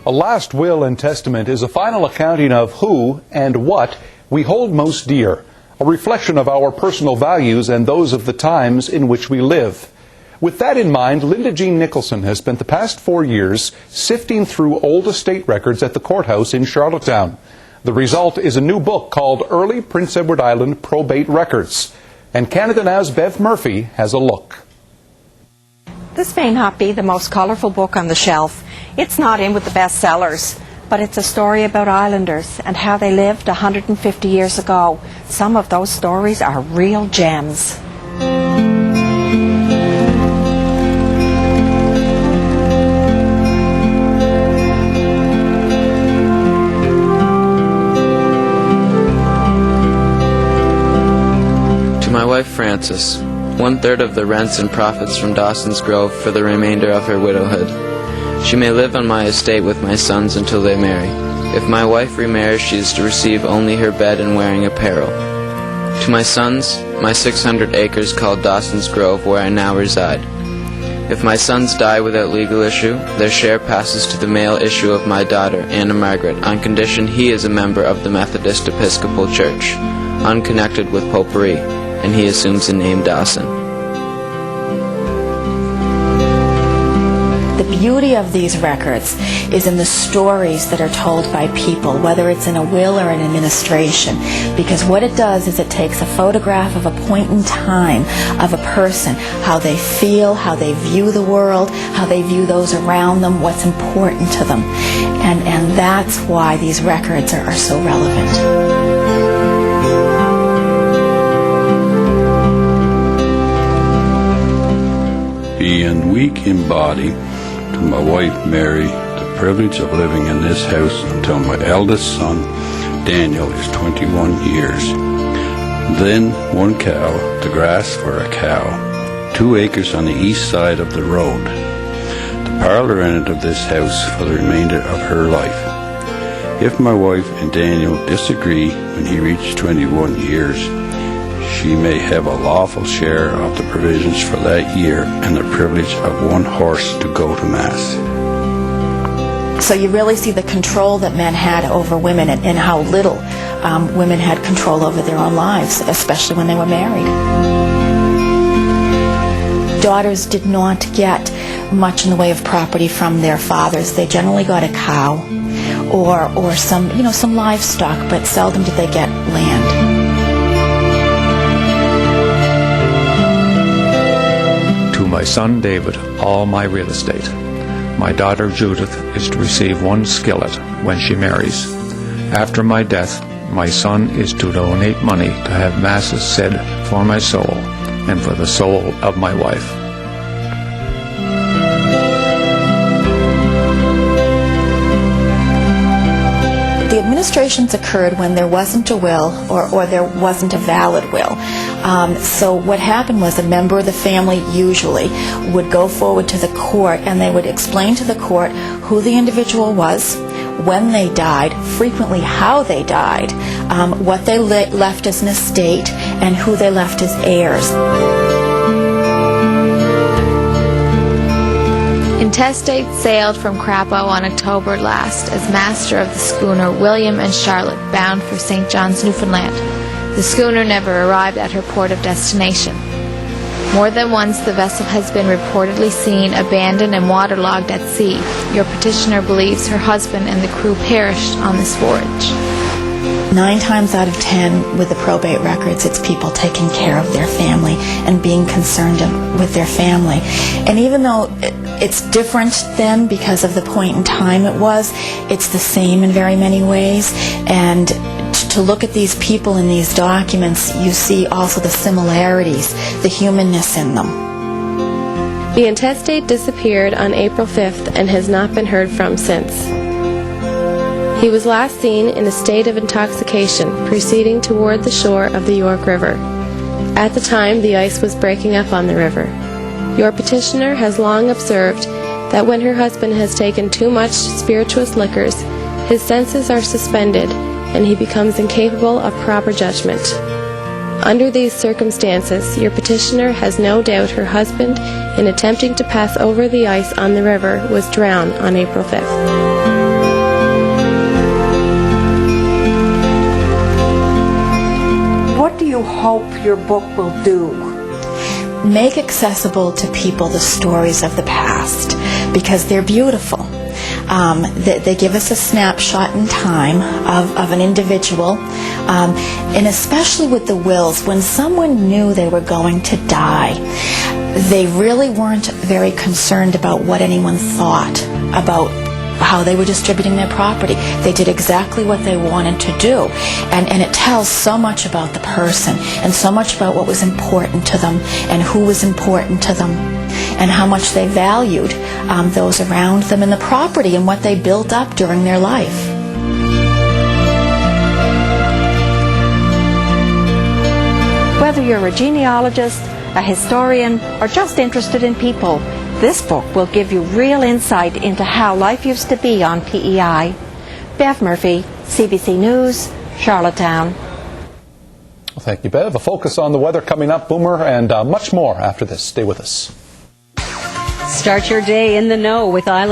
A last will and testament is a final accounting of who and what we hold most dear, a reflection of our personal values and those of the times in which we live. With that in mind, Linda Jean Nicholson has spent the past 4 years sifting through old estate records at the courthouse in Charlottetown. The result is a new book called Early Prince Edward Island Probate Records. And Canada Now's Bev Murphy has a look. This may not be the most colourful book on the shelf. It's not in with the bestsellers, but it's a story about islanders and how they lived 150 years ago. Some of those stories are real gems. To my wife Frances, 1/3 of the rents and profits from Dawson's Grove for the remainder of her widowhood. She may live on my estate with my sons until they marry. If my wife remarries, she is to receive only her bed and wearing apparel. To my sons, my 600 acres called Dawson's Grove, where I now reside. If my sons die without legal issue, their share passes to the male issue of my daughter, Anna Margaret, on condition he is a member of the Methodist Episcopal Church, unconnected with popery, and he assumes the name Dawson. The beauty of these records is in the stories that are told by people, whether it's in a will or an administration, because what it does is it takes a photograph of a point in time of a person, how they feel, how they view the world, how they view those around them, what's important to them. And that's why these records are so relevant. Being weak in body, to my wife Mary, the privilege of living in this house until my eldest son Daniel is 21 years. Then 1 cow, the grass for a cow, 2 acres on the east side of the road. The parlor rented of this house for the remainder of her life. If my wife and Daniel disagree when he reaches 21 years, she may have a lawful share of the provisions for that year and the privilege of 1 horse to go to Mass. So you really see the control that men had over women and how little women had control over their own lives, especially when they were married. Daughters did not get much in the way of property from their fathers. They generally got a cow or some livestock, but seldom did they get land. To my son David, all my real estate. My daughter Judith is to receive 1 skillet when she marries. After my death, my son is to donate money to have masses said for my soul and for the soul of my wife. The administrations occurred when there wasn't a will or there wasn't a valid will. So what happened was a member of the family usually would go forward to the court and they would explain to the court who the individual was, when they died, frequently how they died, what they left as an estate, and who they left as heirs. Intestate sailed from Crapo on October last as master of the schooner William and Charlotte, bound for St. John's, Newfoundland. The schooner never arrived at her port of destination. More than once the vessel has been reportedly seen abandoned and waterlogged at sea. Your petitioner believes her husband and the crew perished on this voyage. 9 times out of 10 with the probate records, it's people taking care of their family and being concerned with their family. And even though it's different then because of the point in time it was, it's the same in very many ways. And to look at these people in these documents, you see also the similarities, the humanness in them. The intestate disappeared on April 5th and has not been heard from since. He was last seen in a state of intoxication, proceeding toward the shore of the York River. At the time, the ice was breaking up on the river. Your petitioner has long observed that when her husband has taken too much spirituous liquors, his senses are suspended and he becomes incapable of proper judgment. Under these circumstances, your petitioner has no doubt her husband, in attempting to pass over the ice on the river, was drowned on April 5th. do you hope your book will do? Make accessible to people the stories of the past, because they're beautiful. They give us a snapshot in time of an individual, and especially with the wills, when someone knew they were going to die, they really weren't very concerned about what anyone thought about how they were distributing their property. They did exactly what they wanted to do, and it tells so much about the person and so much about what was important to them and who was important to them and how much they valued those around them and the property and what they built up during their life. Whether you're a genealogist, a historian, or just interested in people, this book will give you real insight into how life used to be on PEI. Bev Murphy, CBC News, Charlottetown. Well, thank you, Bev. A focus on the weather coming up, Boomer, and much more after this. Stay with us. Start your day in the know with Island